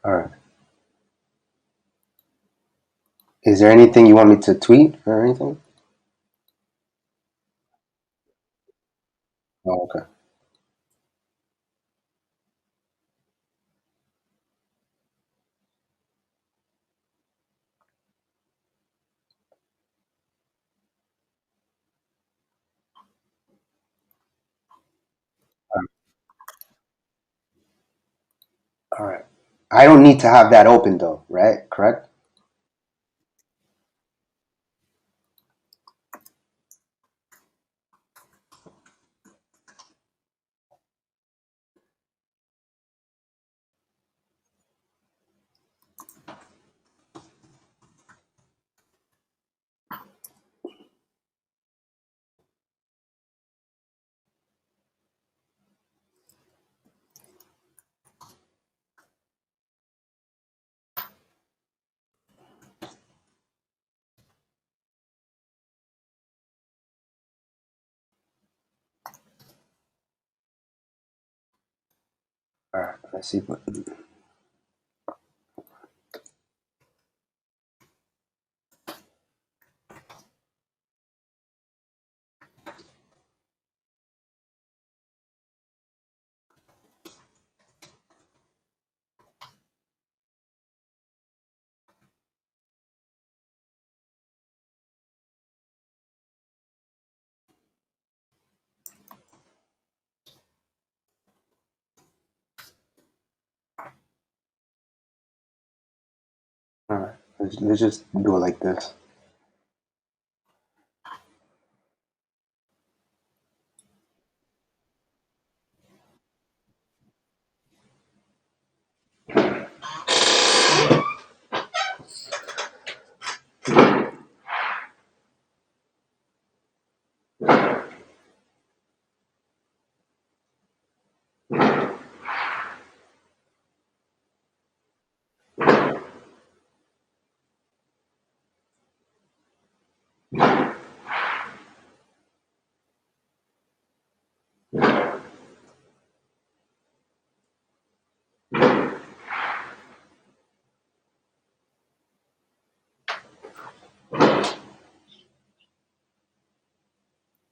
All right. Is there anything you want me to tweet or anything? Oh, okay. All right. I don't need to have that open though, right? Correct? All right. Let's see. All right. Let's just do it like this.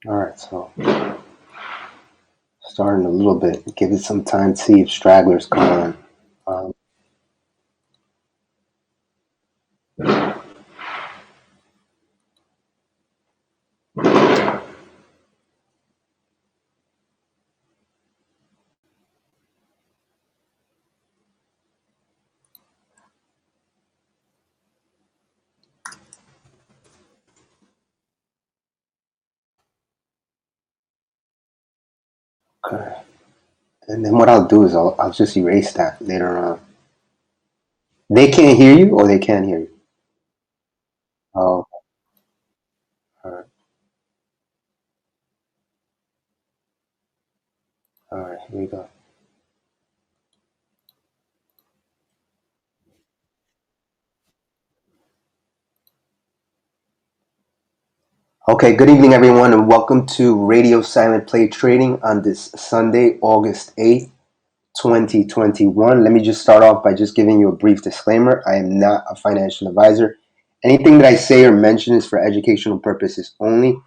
All right. So starting a little bit. Give it some time to see if stragglers come on. Um, okay. And then what I'll do is I'll just erase that later on. They can't hear you, or they can hear you. Oh, all right. All right. Here we go. Okay, good evening, everyone, and welcome to Radio Silent Play Trading on this Sunday, August 8th, 2021. Let me just start off by just giving you a brief disclaimer. I am not a financial advisor. Anything that I say or mention is for educational purposes only.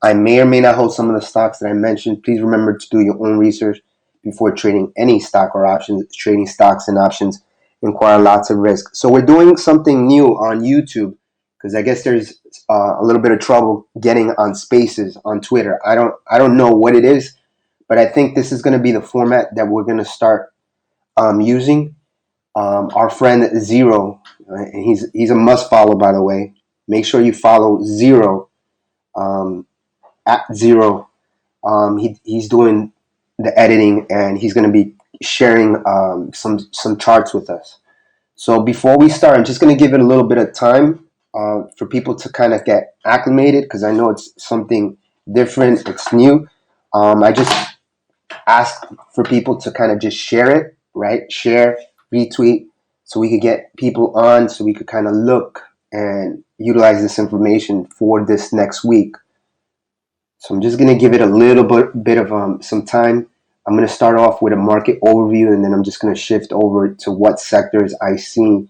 I may or may not hold some of the stocks that I mentioned. Please remember to do your own research before trading any stock or options. Trading stocks and options require lots of risk. So we're doing something new on YouTube because I guess there's a little bit of trouble getting on Spaces on Twitter. I don't know what it is, but I think this is going to be the format that we're going to start using. Our friend Zero, and he's a must follow, by the way. Make sure you follow Zero, um, at Zero. He's doing the editing, and he's going to be sharing some charts with us. So before we start, I'm just going to give it a little bit of time for people to kind of get acclimated because I know it's something different, it's new. I just ask for people to kind of just share it, right? Share, retweet, so we could get people on, so we could kind of look and utilize this information for this next week. So I'm just gonna give it a little bit of some time. I'm going to start off with a market overview, and then I'm just going to shift over to what sectors I see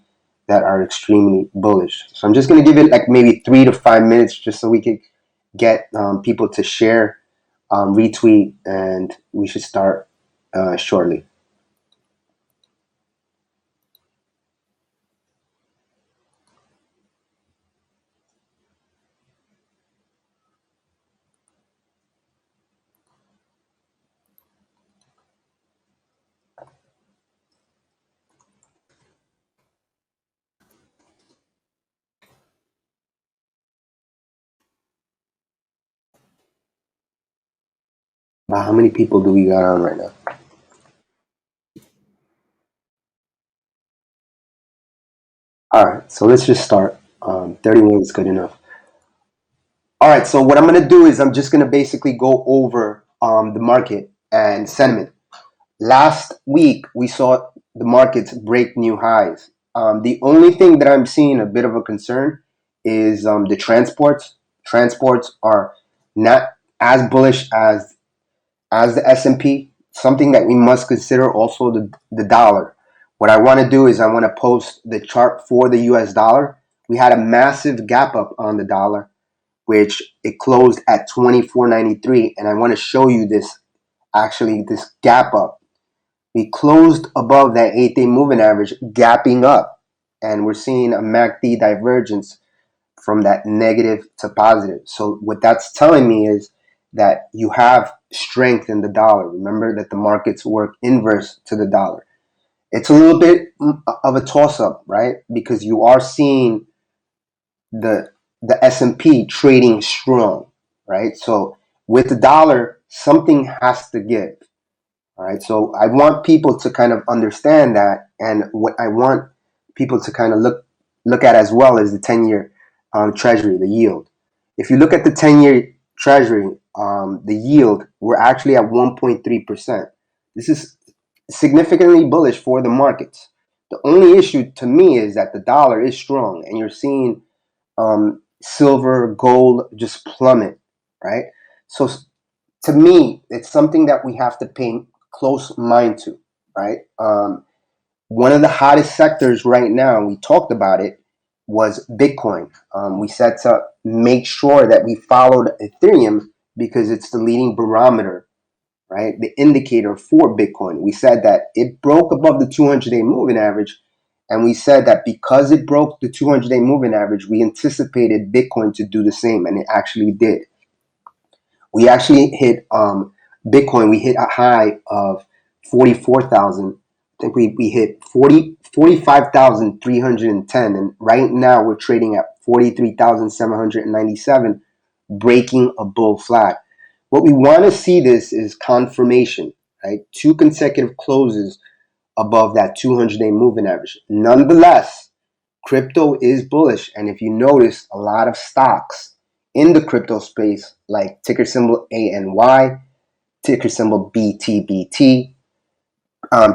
that are extremely bullish. So I'm just going to give it like maybe 3 to 5 minutes just so we could get people to share, retweet, and we should start shortly. Wow, how many people do we got on right now? All right, so let's just start. 31 is good enough. All right, so what I'm going to do is I'm just going to basically go over the market and sentiment. Last week, we saw the markets break new highs. The only thing that I'm seeing a bit of a concern is the transports. Transports are not as bullish as the S&P. Something that we must consider also the dollar. What I want to do is I want to post the chart for the US dollar. We had a massive gap up on the dollar, which it closed at 24.93, and I want to show you this gap up. We closed above that 8-day moving average, gapping up, and we're seeing a MACD divergence from that negative to positive. So what that's telling me is that you have strength in the dollar. Remember that the markets work inverse to the dollar. It's a little bit of a toss up, right? Because you are seeing the the S&P trading strong, right? So with the dollar, something has to give. All right. So I want people to kind of understand that, and what I want people to kind of look at as well is the 10-year Treasury, the yield. If you look at the 10-year Treasury, the yield, we're actually at 1.3%. This is significantly bullish for the markets. The only issue to me is that the dollar is strong, and you're seeing silver, gold just plummet, right? So to me, it's something that we have to pay close mind to, right? One of the hottest sectors right now, we talked about it, was Bitcoin. We said to make sure that we followed Ethereum because it's the leading barometer, right? The indicator for Bitcoin. We said that it broke above the 200-day moving average, and we said that because it broke the 200-day moving average, we anticipated Bitcoin to do the same, and it actually did. We actually hit Bitcoin. We hit a high of 44,000. I think we hit 45,310, and right now we're trading at 43,797, breaking a bull flag. What we want to see this is confirmation, right? Two consecutive closes above that 200-day moving average. Nonetheless, crypto is bullish, and if you notice, a lot of stocks in the crypto space, like ticker symbol ANY, ticker symbol BTBT,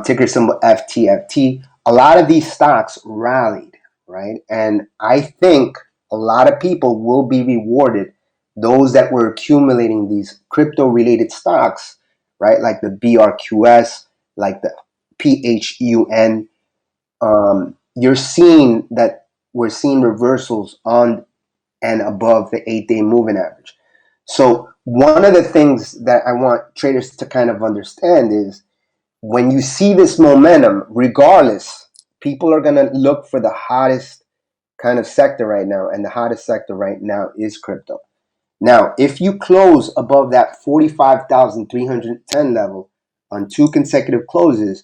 ticker symbol FTFT, a lot of these stocks rallied, right? And I think a lot of people will be rewarded, those that were accumulating these crypto related stocks, right? Like the BRQS, like the PHUN. You're seeing that we're seeing reversals on and above the 8-day moving average. So one of the things that I want traders to kind of understand is when you see this momentum, regardless, people are going to look for the hottest kind of sector right now, and the hottest sector right now is crypto. Now, if you close above that 45,310 level on two consecutive closes,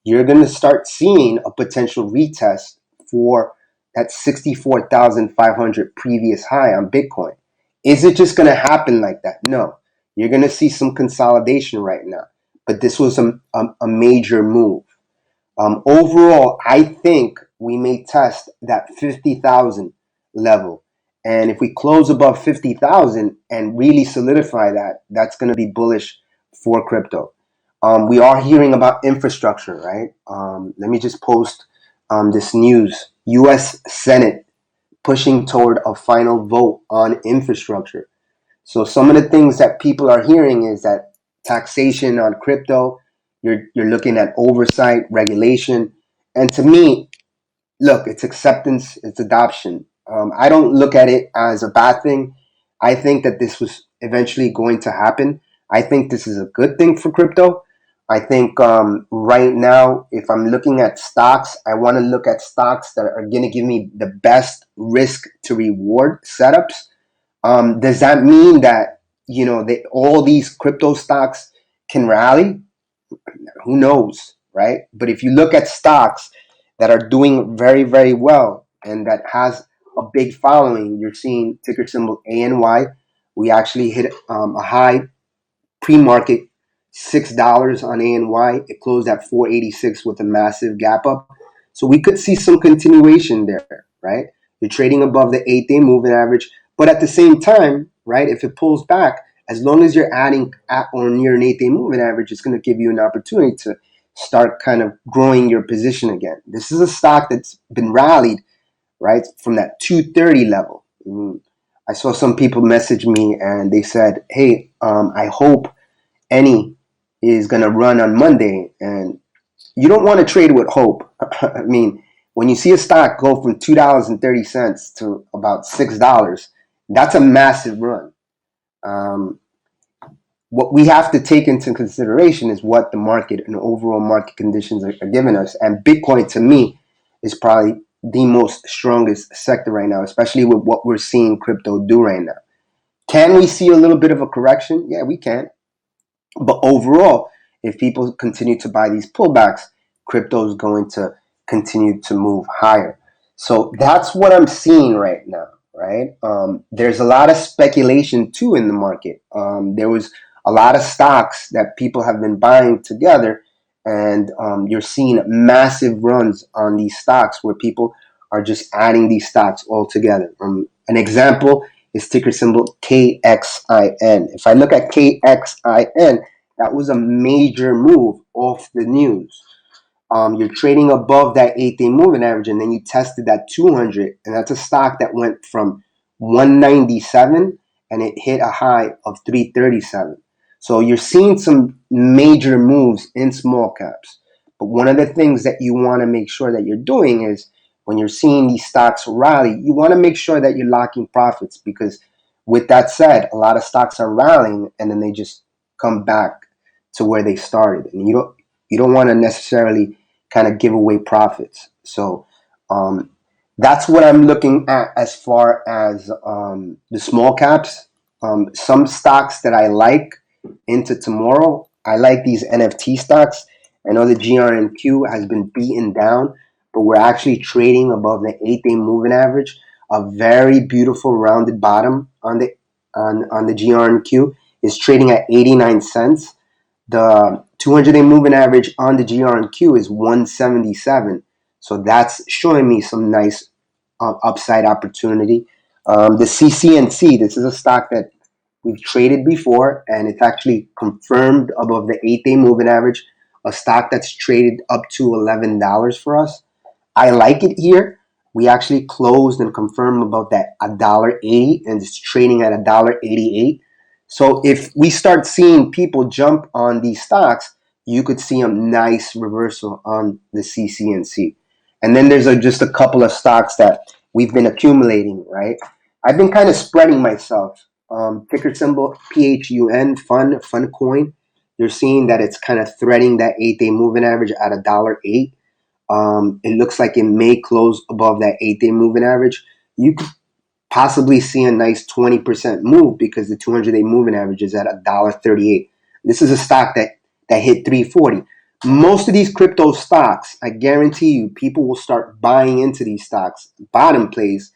you're going to start seeing a potential retest for that 64,500 previous high on Bitcoin. Is it just going to happen like that? No. You're going to see some consolidation right now. But this was a major move. Overall, I think we may test that 50,000 level. And if we close above 50,000 and really solidify that, that's going to be bullish for crypto. We are hearing about infrastructure, right? Let me just post this news. U.S. Senate pushing toward a final vote on infrastructure. So some of the things that people are hearing is that taxation on crypto, You're looking at oversight, regulation, and to me, look, it's acceptance, it's adoption. I don't look at it as a bad thing. I think that this was eventually going to happen. I think this is a good thing for crypto. I think right now, if I'm looking at stocks, I want to look at stocks that are going to give me the best risk to reward setups. Does that mean that all these crypto stocks can rally? Who knows, right? But if you look at stocks that are doing very, very well and that has a big following, you're seeing ticker symbol ANY. We actually hit a high pre-market $6 on ANY. It closed at 486 with a massive gap up. So we could see some continuation there, right? You're trading above the 8-day moving average, but at the same time, right, if it pulls back, as long as you're adding at or near an 8-day moving average, it's going to give you an opportunity to start kind of growing your position again. This is a stock that's been rallied, right, from that 230 level. I saw some people message me and they said, hey, I hope any is going to run on Monday. And you don't want to trade with hope. I mean, when you see a stock go from $2.30 to about $6, that's a massive run. What we have to take into consideration is what the market and overall market conditions are giving us. And Bitcoin, to me, is probably the most strongest sector right now, especially with what we're seeing crypto do right now. Can we see a little bit of a correction? Yeah, we can. But overall, if people continue to buy these pullbacks, crypto is going to continue to move higher. So that's what I'm seeing right now, right? There's a lot of speculation too in the market. There was a lot of stocks that people have been buying together, and you're seeing massive runs on these stocks where people are just adding these stocks all together. An example is ticker symbol KXIN. If I look at KXIN, that was a major move off the news. You're trading above that 8-day moving average, and then you tested that 200, and that's a stock that went from 197 and it hit a high of 337. So you're seeing some major moves in small caps. But one of the things that you want to make sure that you're doing is when you're seeing these stocks rally, you want to make sure that you're locking profits, because with that said, a lot of stocks are rallying and then they just come back to where they started, and you don't want to necessarily kind of give away profits. So that's what I'm looking at as far as the small caps. Some stocks that I like into tomorrow, I like these NFT stocks. I know the GRNQ has been beaten down, but we're actually trading above the 8-day moving average. A very beautiful rounded bottom on the GRNQ is trading at 89 cents. The 200-day moving average on the GRNQ is 177. So that's showing me some nice upside opportunity. The CCNC, this is a stock that we've traded before, and it's actually confirmed above the 8-day moving average, a stock that's traded up to $11 for us. I like it here. We actually closed and confirmed about that $1.80, and it's trading at $1.88. So if we start seeing people jump on these stocks, you could see a nice reversal on the CCNC. And then there's just a couple of stocks that we've been accumulating, right? I've been kind of spreading myself. Ticker symbol PHUN, fun coin. You're seeing that it's kind of threading that 8-day moving average at $1.08. It looks like it may close above that 8-day moving average. You could possibly see a nice 20% move because the 200-day moving average is at $1.38. This is a stock that hit 340. Most of these crypto stocks, I guarantee you, people will start buying into these stocks, bottom plays,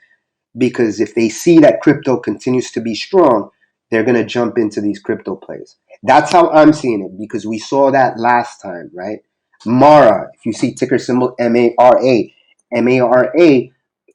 because if they see that crypto continues to be strong, they're going to jump into these crypto plays. That's how I'm seeing it, because we saw that last time, right? Mara, if you see ticker symbol MARA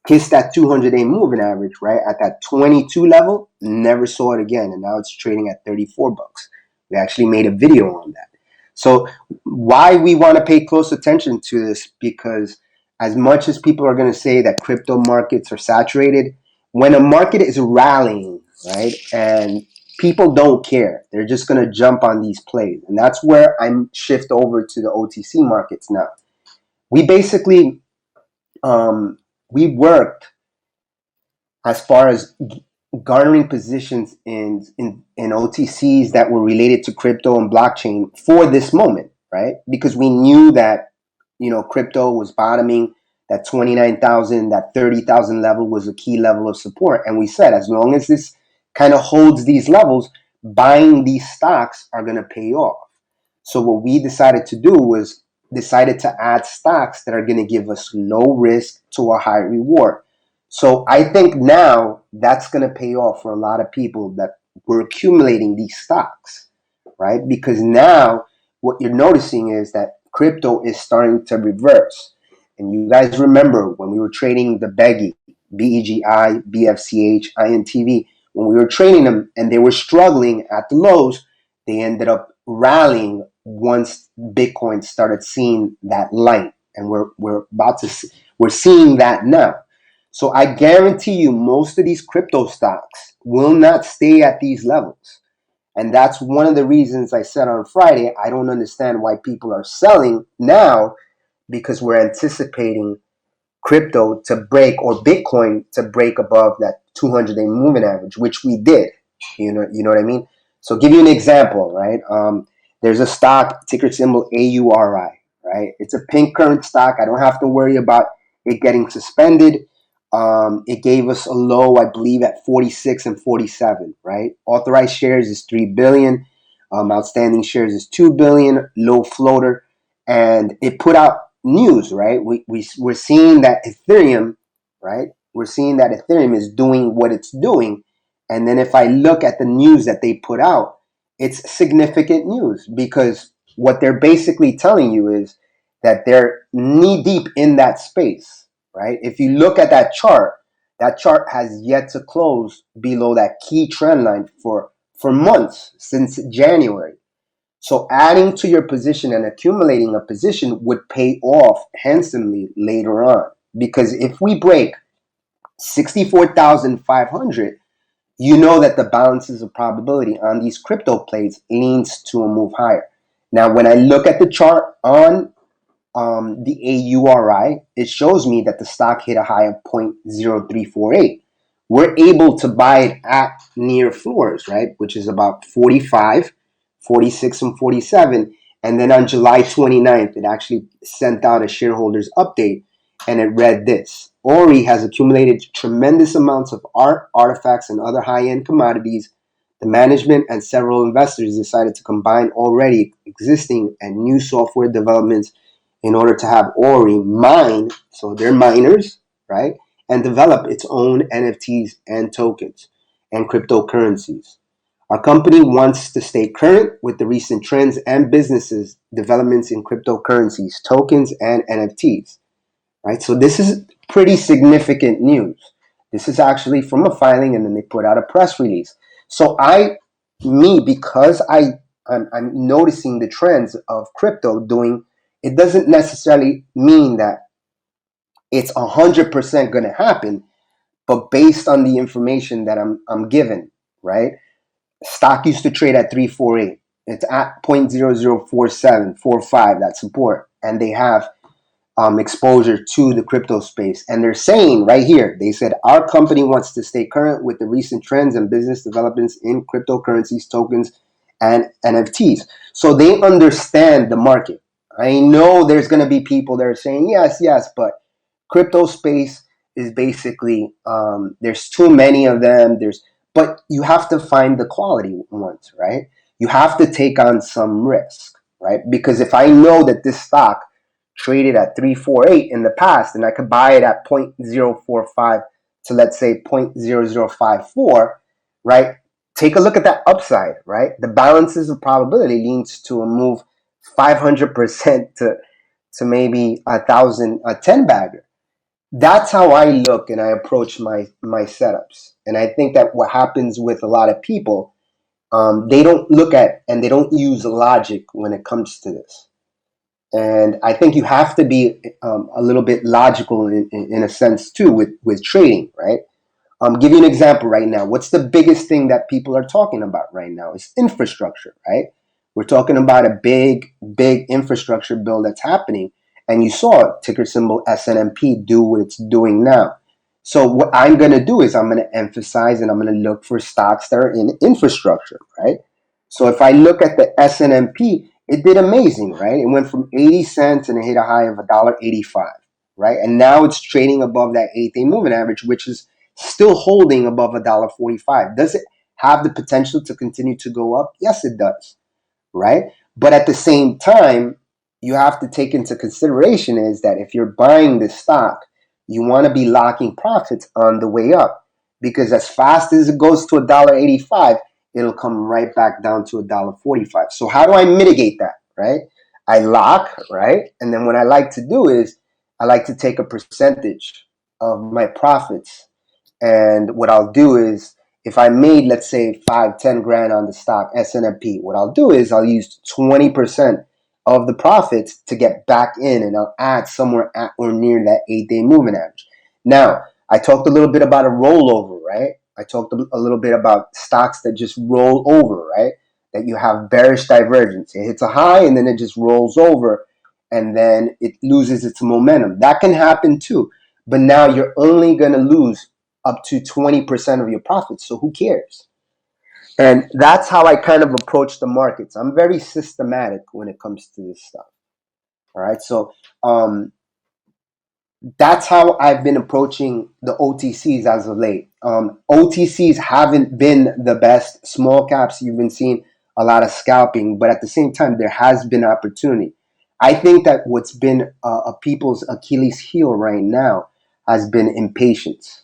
kissed that 200-day moving average, right? At that 22 level, never saw it again, and now it's trading at 34 bucks. We actually made a video on that. So why we want to pay close attention to this, because as much as people are going to say that crypto markets are saturated, when a market is rallying, right, and people don't care. They're just going to jump on these plays. And that's where I'm shift over to the OTC markets now. We basically, we worked as far as garnering positions in OTCs that were related to crypto and blockchain for this moment, right? Because we knew that, crypto was bottoming, that 29,000, that 30,000 level was a key level of support. And we said, as long as this kind of holds these levels, buying these stocks are going to pay off. So what we decided to do was decided to add stocks that are going to give us low risk to a high reward. So I think now that's going to pay off for a lot of people that were accumulating these stocks, right? Because now what you're noticing is that crypto is starting to reverse. And you guys remember when we were trading the BEGI, BEGI, BFCH, INTV, when we were trading them and they were struggling at the lows, they ended up rallying once Bitcoin started seeing that light. And we're seeing that now. So I guarantee you most of these crypto stocks will not stay at these levels. And that's one of the reasons I said on Friday, I don't understand why people are selling now, because we're anticipating crypto to break, or Bitcoin to break above that 200-day moving average, which we did. You know what I mean? So give you an example, right? There's a stock, ticker symbol AURI, right? It's a pink current stock. I don't have to worry about it getting suspended. It gave us a low, I believe, at 46 and 47, right? Authorized shares is 3 billion. Outstanding shares is 2 billion, low floater. And it put out news, right? We're seeing that Ethereum, right? We're seeing that Ethereum is doing what it's doing. And then if I look at the news that they put out, it's significant news, because what they're basically telling you is that they're knee deep in that space, right? If you look at that chart has yet to close below that key trend line for months, since January. So adding to your position and accumulating a position would pay off handsomely later on. Because if we break 64,500, you know that the balances of probability on these crypto plays leans to a move higher. Now, when I look at the chart on the AURI, it shows me that the stock hit a high of 0.0348. We're able to buy it at near floors, right? Which is about 45, 46, and 47. And then on July 29th, it actually sent out a shareholders update, and it read this: Ori has accumulated tremendous amounts of art, artifacts, and other high-end commodities. The management and several investors decided to combine already existing and new software developments in order to have Ori mine, so they're miners, right? And develop its own NFTs and tokens and cryptocurrencies. Our company wants to stay current with the recent trends and businesses developments in cryptocurrencies, tokens, and NFTs, right? So this is pretty significant news. This is actually from a filing, and then they put out a press release. So because I'm noticing the trends of crypto doing, it doesn't necessarily mean that it's 100% going to happen, but based on the information that I'm given, right? Stock used to trade at 348. It's at 0.004745, that support, and they have exposure to the crypto space. And they're saying right here, they said, our company wants to stay current with the recent trends and business developments in cryptocurrencies, tokens, and NFTs. So they understand the market. I know there's going to be people that are saying, yes, but crypto space is basically, there's too many of them. But you have to find the quality ones, right? You have to take on some risk, right? Because if I know that this stock traded at 348 in the past, and I could buy it at 0.045 to, let's say, 0.0054, right? Take a look at that upside, right? The balances of probability leans to a move 500% to maybe a 10 bagger. That's how I look and I approach my setups. And I think that what happens with a lot of people, they don't look at and they don't use logic when it comes to this. And I think you have to be a little bit logical in a sense too with trading, right? Give you an example right now. What's the biggest thing that people are talking about right now? It's infrastructure, right? We're talking about a big infrastructure bill that's happening, and you saw ticker symbol SNMP do what it's doing now. So what I'm going to do is I'm going to emphasize and I'm going to look for stocks that are in infrastructure, right? So if I look at the SNMP, it did amazing, right? It went from 80 cents and it hit a high of $1.85, right? And now it's trading above that 8-day moving average, which is still holding above $1.45. Does it have the potential to continue to go up? Yes, it does, right? But at the same time, you have to take into consideration is that if you're buying this stock, you want to be locking profits on the way up, because as fast as it goes to $1.85, it'll come right back down to $1.45. So how do I mitigate that, right? I lock, right? And then what I like to do is I like to take a percentage of my profits, and what I'll do is, if I made, let's say, 5, 10 grand on the stock SNP, what I'll do is I'll use 20% of the profits to get back in, and I'll add somewhere at or near that 8-day moving average. Now, I talked a little bit about a rollover, right? I talked a little bit about stocks that just roll over, right? That you have bearish divergence. It hits a high and then it just rolls over and then it loses its momentum. That can happen too. But now you're only going to lose up to 20% of your profits. So who cares? And that's how I kind of approach the markets. I'm very systematic when it comes to this stuff. All right. So that's how I've been approaching the OTCs as of late. OTCs haven't been the best. Small caps, you've been seeing a lot of scalping, but at the same time, there has been opportunity. I think that what's been a people's Achilles heel right now has been impatience,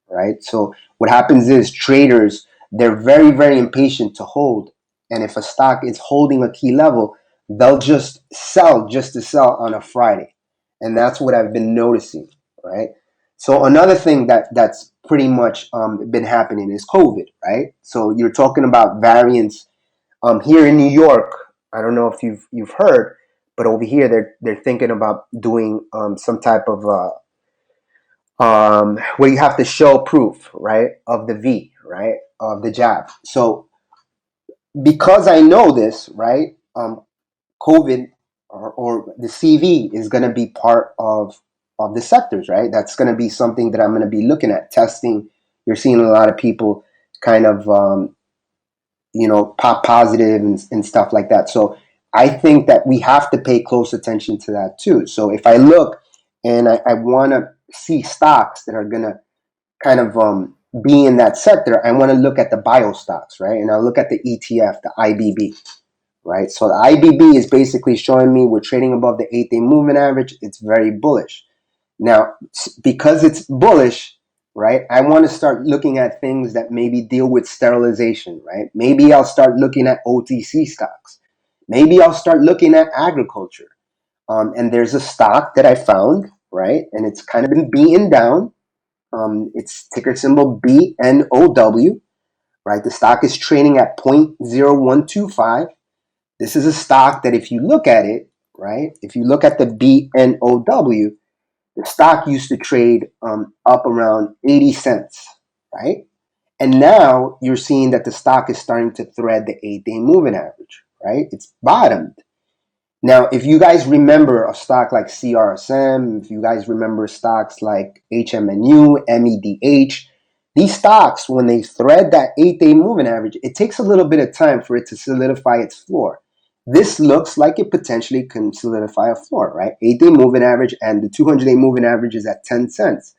right? So what happens is traders, they're very, very impatient to hold. And if a stock is holding a key level, they'll just sell just to sell on a Friday. And that's what I've been noticing, right? So another thing that's pretty much been happening is COVID, right? So you're talking about variants here in New York. I don't know if you've heard, but over here they're thinking about doing some type of where you have to show proof, right, of the V, right, of the jab. So because I know this, right, COVID or the CV is going to be part of the sectors, right? That's going to be something that I'm going to be looking at testing. You're seeing a lot of people kind of pop positive and stuff like that. So I think that we have to pay close attention to that too. So if I look and I want to see stocks that are going to kind of be in that sector, I want to look at the bio stocks, right? And I'll look at the ETF, the IBB, right? So the IBB is basically showing me we're trading above the 8-day moving average. It's very bullish. Now, because it's bullish, right, I want to start looking at things that maybe deal with sterilization, right? Maybe I'll start looking at OTC stocks. Maybe I'll start looking at agriculture. And there's a stock that I found, right, and it's kind of been beaten down. It's ticker symbol BNOW, right? The stock is trading at 0.0125. This is a stock that if you look at it, right, if you look at the BNOW, the stock used to trade up around 80 cents, right? And now you're seeing that the stock is starting to thread the 8-day moving average, right? It's bottomed. Now, if you guys remember a stock like CRSM, if you guys remember stocks like HMNU, MEDH, these stocks, when they thread that 8-day moving average, it takes a little bit of time for it to solidify its floor. This looks like it potentially can solidify a floor, right? 8-day moving average and the 200-day moving average is at 10 cents.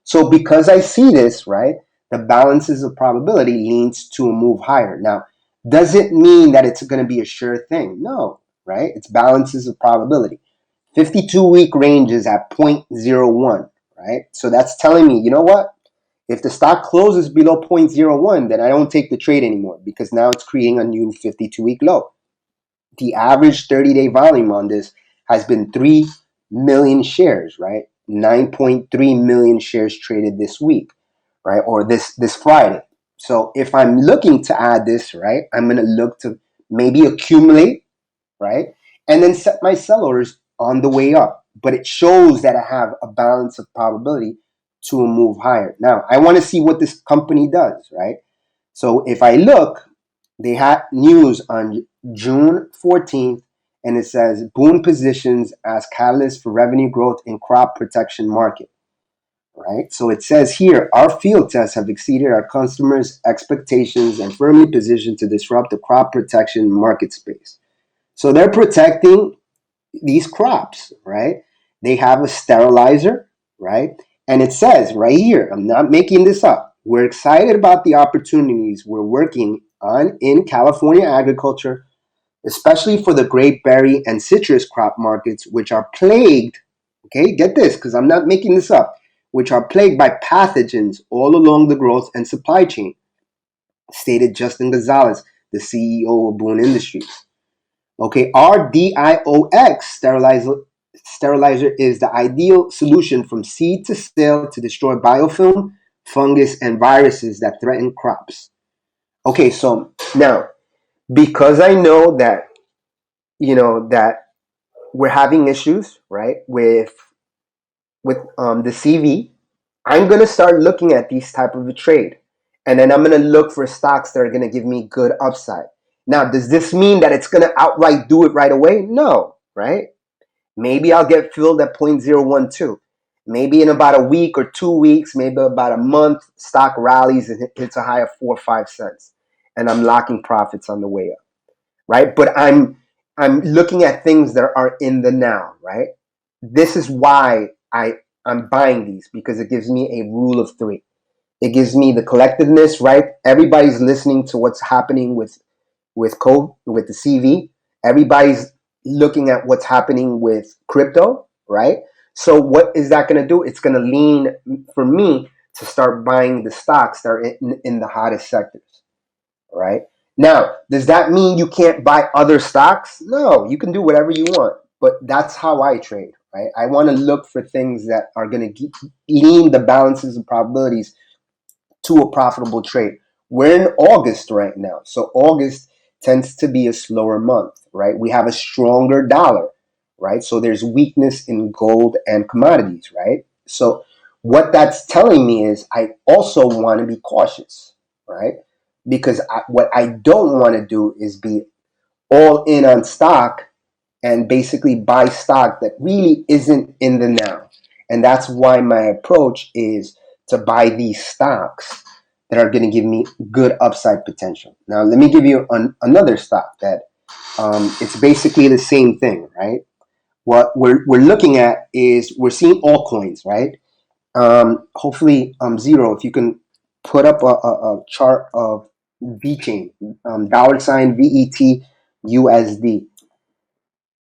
So because I see this, right, the balances of probability leans to a move higher. Now, does it mean that it's going to be a sure thing? No, right? It's balances of probability. 52-week range is at 0.01, right? So that's telling me, you know what? If the stock closes below 0.01, then I don't take the trade anymore because now it's creating a new 52-week low. The average 30-day volume on this has been 3 million shares, right? 9.3 million shares traded this week, right? Or this Friday. So if I'm looking to add this, right, I'm going to look to maybe accumulate, right? And then set my sell orders on the way up. But it shows that I have a balance of probability to a move higher. Now, I want to see what this company does, right? So if I look, they had news on June 14th, and it says Boone positions as catalyst for revenue growth in crop protection market, right? So it says here, our field tests have exceeded our customers' expectations and firmly positioned to disrupt the crop protection market space. So they're protecting these crops, right? They have a sterilizer, right? And it says right here, I'm not making this up. We're excited about the opportunities we're working on in California agriculture, especially for the grape, berry, and citrus crop markets, which are plagued, okay, get this, because I'm not making this up, which are plagued by pathogens all along the growth and supply chain, stated Justin Gonzalez, the CEO of Boone Industries. Okay, our DIOX sterilizer is the ideal solution from seed to sale to destroy biofilm, fungus, and viruses that threaten crops. Okay, so now, because I know that, that we're having issues, right, with the CV, I'm going to start looking at these type of a trade. And then I'm going to look for stocks that are going to give me good upside. Now, does this mean that it's going to outright do it right away? No, right? Maybe I'll get filled at 0.012. Maybe in about a week or 2 weeks, maybe about a month, stock rallies and hits a high of 4 or 5 cents. And I'm locking profits on the way up, right? But I'm looking at things that are in the now, right? This is why I'm buying these, because it gives me a rule of three. It gives me the collectiveness, right? Everybody's listening to what's happening with code, with the CV. Everybody's looking at what's happening with crypto, right? So what is that going to do? It's going to lean for me to start buying the stocks that are in the hottest sectors, right? Now, does that mean you can't buy other stocks? No, you can do whatever you want, but that's how I trade, right? I want to look for things that are going to lean the balances of probabilities to a profitable trade. We're in August right now. So August tends to be a slower month, right? We have a stronger dollar, right? So there's weakness in gold and commodities, right? So what that's telling me is I also want to be cautious, right? Because what I don't want to do is be all in on stock and basically buy stock that really isn't in the now. And that's why my approach is to buy these stocks that are going to give me good upside potential. Now, let me give you another stock that it's basically the same thing, right? What we're looking at is we're seeing altcoins, right? Hopefully, Zero, if you can put up a chart of Vechain, $ VET USD.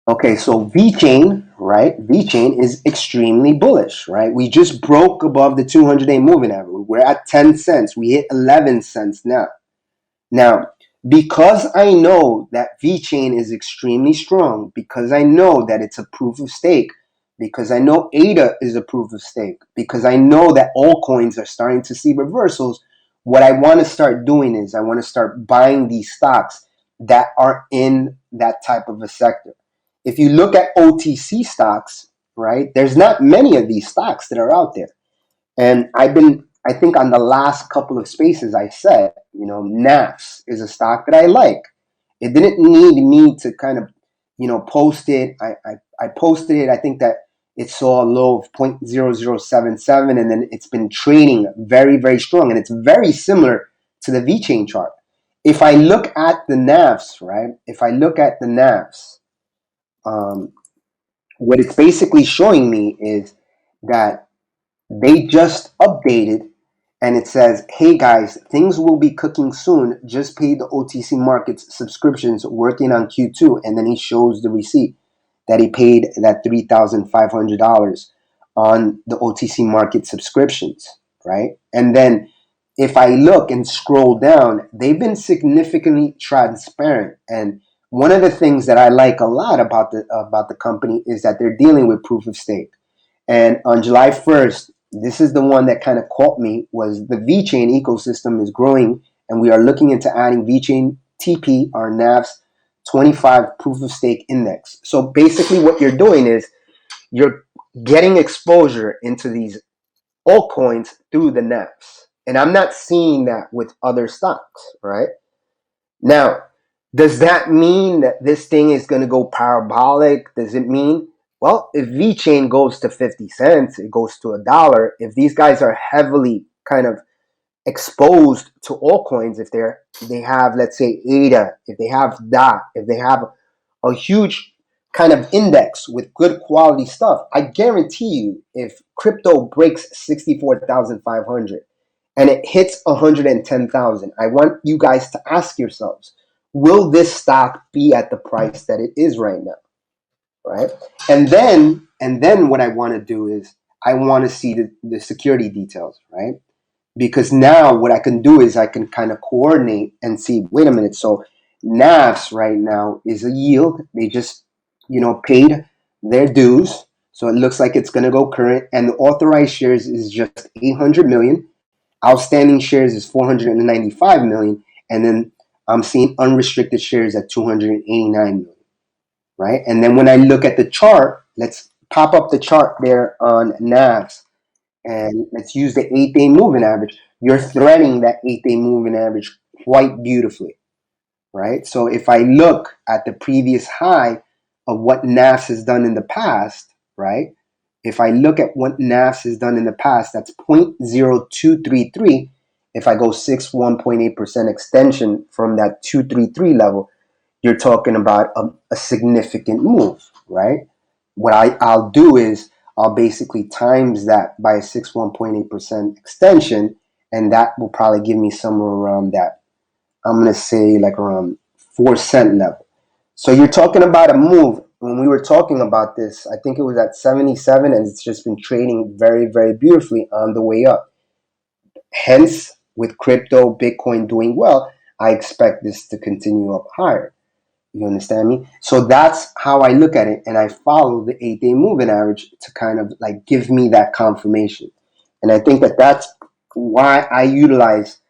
Okay, so Vechain, right? Vechain is extremely bullish, right? We just broke above the 200-day moving average. We're at 10 cents. We hit 11 cents now. Now, because I know that Vechain is extremely strong, because I know that it's a proof of stake, because I know ADA is a proof of stake, because I know that all coins are starting to see reversals, what I want to start doing is I want to start buying these stocks that are in that type of a sector. If you look at OTC stocks, right, there's not many of these stocks that are out there. And I think on the last couple of spaces I said, NAFS is a stock that I like. It didn't need me to kind of, post it. I posted it. I think that it saw a low of 0.0077, and then it's been trading very, very strong. And it's very similar to the VeChain chart. If I look at the NAFs, right? If I look at the NAFs, what it's basically showing me is that they just updated and it says, hey guys, things will be cooking soon. Just paid the OTC markets subscriptions working on Q2. And then he shows the receipt that he paid that $3,500 on the OTC market subscriptions, right? And then if I look and scroll down, they've been significantly transparent. And one of the things that I like a lot about the company is that they're dealing with proof of stake. And on July 1st, this is the one that kind of caught me, was the VeChain ecosystem is growing, and we are looking into adding VeChain TP, our NAV's 25 proof of stake index. So basically what you're doing is you're getting exposure into these altcoins through the NAVs. And I'm not seeing that with other stocks, right? Now, does that mean that this thing is going to go parabolic? Does it mean, well, if Vechain goes to 50 cents, it goes to $1. If these guys are heavily kind of exposed to altcoins, if they have, let's say, ADA, if they have DOT, if they have a huge kind of index with good quality stuff, I guarantee you, if crypto breaks 64,500 and it hits 110,000, I want you guys to ask yourselves, will this stock be at the price that it is right now, right? And then what I want to do is I want to see the security details, right? Because now what I can do is I can kind of coordinate and see, wait a minute, so NAVs right now is a yield. They just, paid their dues. So it looks like it's going to go current. And the authorized shares is just 800 million. Outstanding shares is 495 million. And then I'm seeing unrestricted shares at 289 million, right? And then when I look at the chart, let's pop up the chart there on NAVs. And let's use the 8-day moving average. You're threading that 8-day moving average quite beautifully, right? So if I look at the previous high of what NAFS has done in the past, right? If I look at what NAFS has done in the past, that's 0.0233. If I go 61.8% extension from that 233 level, you're talking about a significant move, right? What I'll do is I'll basically times that by a 61.8% extension, and that will probably give me somewhere around that. I'm going to say like around 4 cent level. So you're talking about a move. When we were talking about this, I think it was at 77, and it's just been trading very, very beautifully on the way up. Hence, with crypto, Bitcoin doing well, I expect this to continue up higher. You understand me? So that's how I look at it, and I follow the 8-day moving average to kind of like give me that confirmation. And I think that that's why I utilize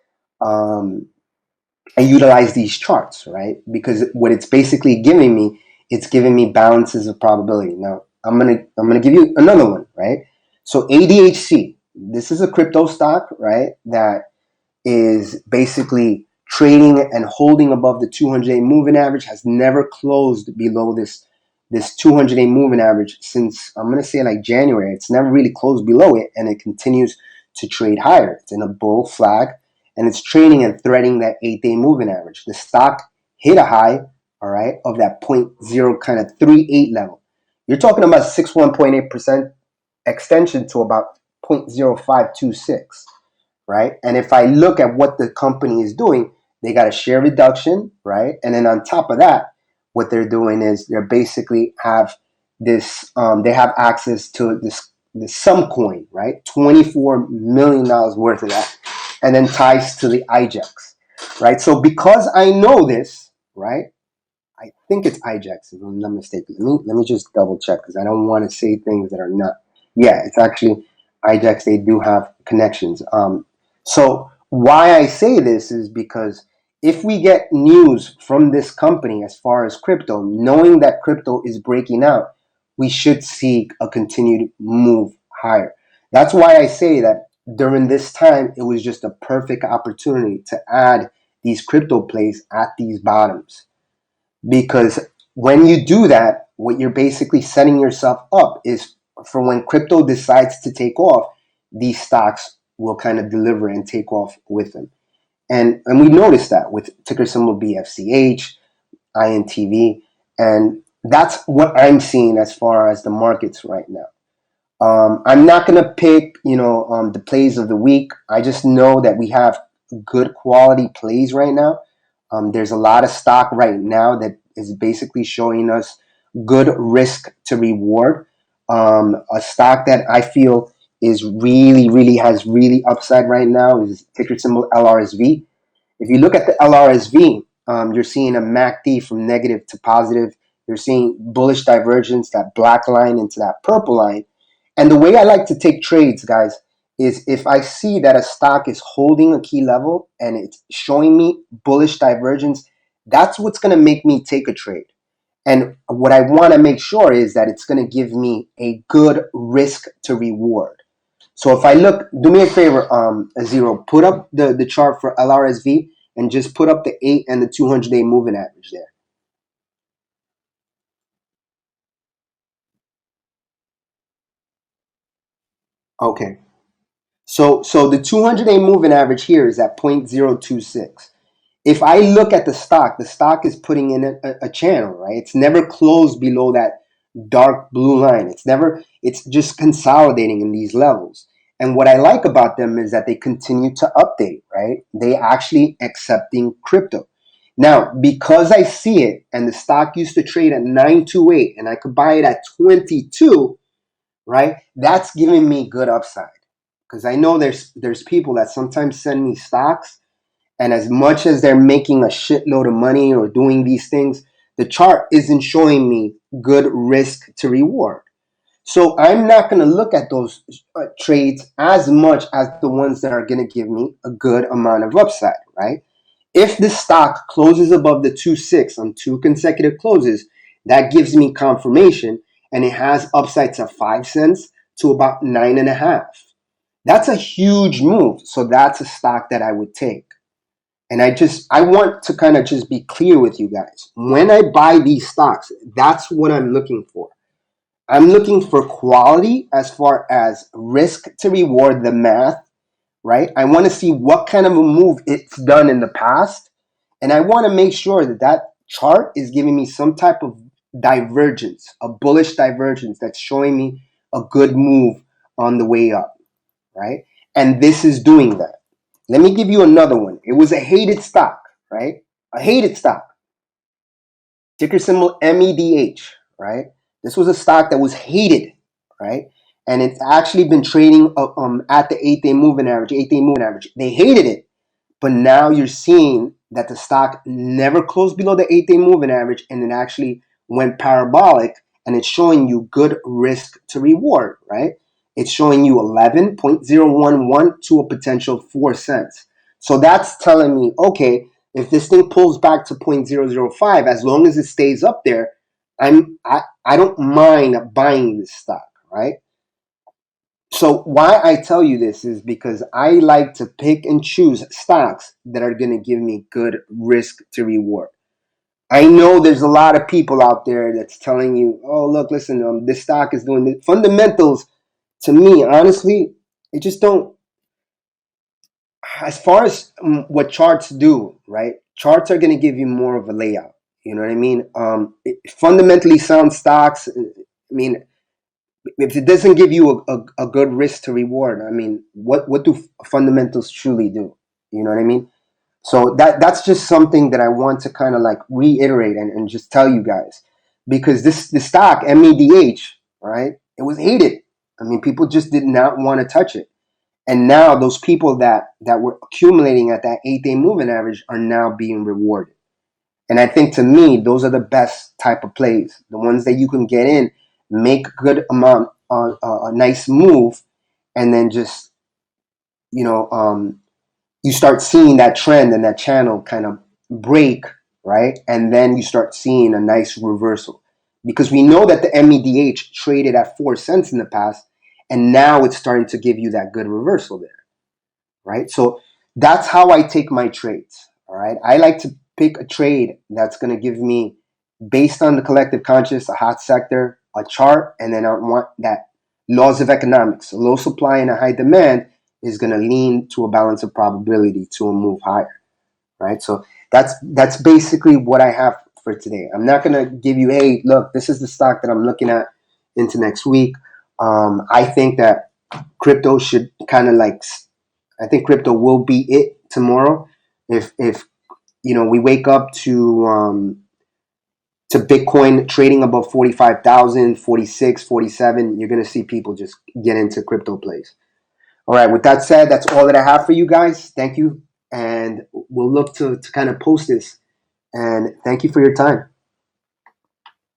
these charts, right? Because what it's basically giving me, it's giving me balances of probability. Now I'm gonna give you another one, right? So ADHC, this is a crypto stock, right? That is basically trading and holding above the 200-day moving average, has never closed below this 200-day moving average since, I'm going to say, like January. It's never really closed below it, and it continues to trade higher. It's in a bull flag, and it's trading and threading that 8-day moving average. The stock hit a high, all right, of that 0.0 kind of 38 level. You're talking about 61.8% extension to about 0.0526. Right? And if I look at what the company is doing, they got a share reduction, right? And then on top of that, what they're doing is they're basically have this, they have access to this some coin, right? $24 million worth of that, and then ties to the IJEX, right? So because I know this, right? I think it's IJEX, if I'm not mistaken. Let me just double check because I don't want to say things that are not. Yeah, it's actually IJEX. They do have connections. So why I say this is because if we get news from this company as far as crypto, knowing that crypto is breaking out, we should see a continued move higher. That's why I say that during this time, it was just a perfect opportunity to add these crypto plays at these bottoms. Because when you do that, what you're basically setting yourself up is for when crypto decides to take off, these stocks will kind of deliver and take off with them. And we noticed that with ticker symbol BFCH, INTV, and that's what I'm seeing as far as the markets right now. I'm not going to pick, the plays of the week. I just know that we have good quality plays right now. There's a lot of stock right now that is basically showing us good risk to reward. A stock that I feel is really has really upside right now is ticker symbol LRSV. If you look at the LRSV, you're seeing a MACD from negative to positive. You're seeing bullish divergence, that black line into that purple line. And the way I like to take trades, guys, is if I see that a stock is holding a key level and it's showing me bullish divergence, that's what's going to make me take a trade. And what I want to make sure is that it's going to give me a good risk to reward. So if I look, do me a favor, Zero, put up the chart for LRSV and just put up the 8 and the 200-day moving average there. Okay. So the 200-day moving average here is at 0.026. If I look at the stock is putting in a channel, right? It's never closed below that dark blue line. It's just consolidating in these levels. And what I like about them is that they continue to update, right? They actually accepting crypto. Now, because I see it and the stock used to trade at 928 and I could buy it at 22, right? That's giving me good upside. Because I know there's people that sometimes send me stocks, and as much as they're making a shitload of money or doing these things, the chart isn't showing me good risk to reward. So I'm not going to look at those trades as much as the ones that are going to give me a good amount of upside, right? If the stock closes above the 2.6 on 2 consecutive closes, that gives me confirmation, and it has upsides of 5 cents to about 9.5. That's a huge move. So that's a stock that I would take. And I want to kind of just be clear with you guys. When I buy these stocks, that's what I'm looking for. I'm looking for quality as far as risk to reward, the math, right? I want to see what kind of a move it's done in the past. And I want to make sure that that chart is giving me some type of divergence, a bullish divergence that's showing me a good move on the way up, right? And this is doing that. Let me give you another one. It was a hated stock, right? A hated stock. Ticker symbol MEDH, right? This was a stock that was hated, right? And it's actually been trading at the 8-day moving average, 8-day moving average. They hated it, but now you're seeing that the stock never closed below the 8-day moving average, and it actually went parabolic, and it's showing you good risk to reward, right? It's showing you 11.011 to a potential 4 cents. So that's telling me, okay, if this thing pulls back to 0.005, as long as it stays up there, I don't mind buying this stock, right? So why I tell you this is because I like to pick and choose stocks that are going to give me good risk to reward. I know there's a lot of people out there that's telling you, oh, look, listen, this stock is doing the fundamentals. To me, honestly, it just don't. As far as what charts do, right? Charts are going to give you more of a layout. You know what I mean? Fundamentally sound stocks. I mean, if it doesn't give you a good risk to reward, I mean, what do fundamentals truly do? You know what I mean? So that's just something that I want to kind of like reiterate and just tell you guys, because the stock MEDH, right? It was hated. I mean, people just did not want to touch it. And now those people that were accumulating at that 8-day moving average are now being rewarded. And I think, to me, those are the best type of plays. The ones that you can get in, make a good amount, a nice move, and then just, you know, you start seeing that trend and that channel kind of break, right? And then you start seeing a nice reversal. Because we know that the MEDH traded at 4 cents in the past, and now it's starting to give you that good reversal there, right? So that's how I take my trades, all right? I like to pick a trade that's going to give me, based on the collective conscious, a hot sector, a chart, and then I want that laws of economics, a low supply and a high demand is going to lean to a balance of probability to a move higher, right? So that's basically what I have for today. I'm not going to give you, hey, look, this is the stock that I'm looking at into next week. I think that crypto should kind of like, I think crypto will be it tomorrow. If we wake up to Bitcoin trading above 45,000, 46, 47, you're going to see people just get into crypto plays. All right, with that said, that's all that I have for you guys. Thank you. And we'll look to kind of post this. And thank you for your time.